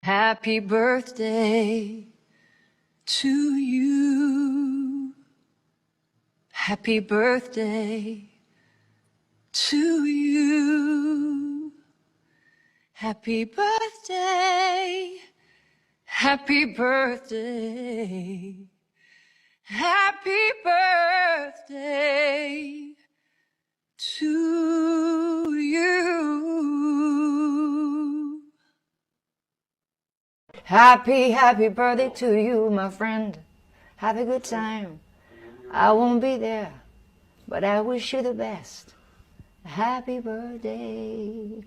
Happy birthday to you. Happy birthday to you. Happy birthday. Happy birthday. Happy birthday to you. Happy birthday to you, my friend. Have a good time. I won't be there, but I wish you the best. Happy birthday.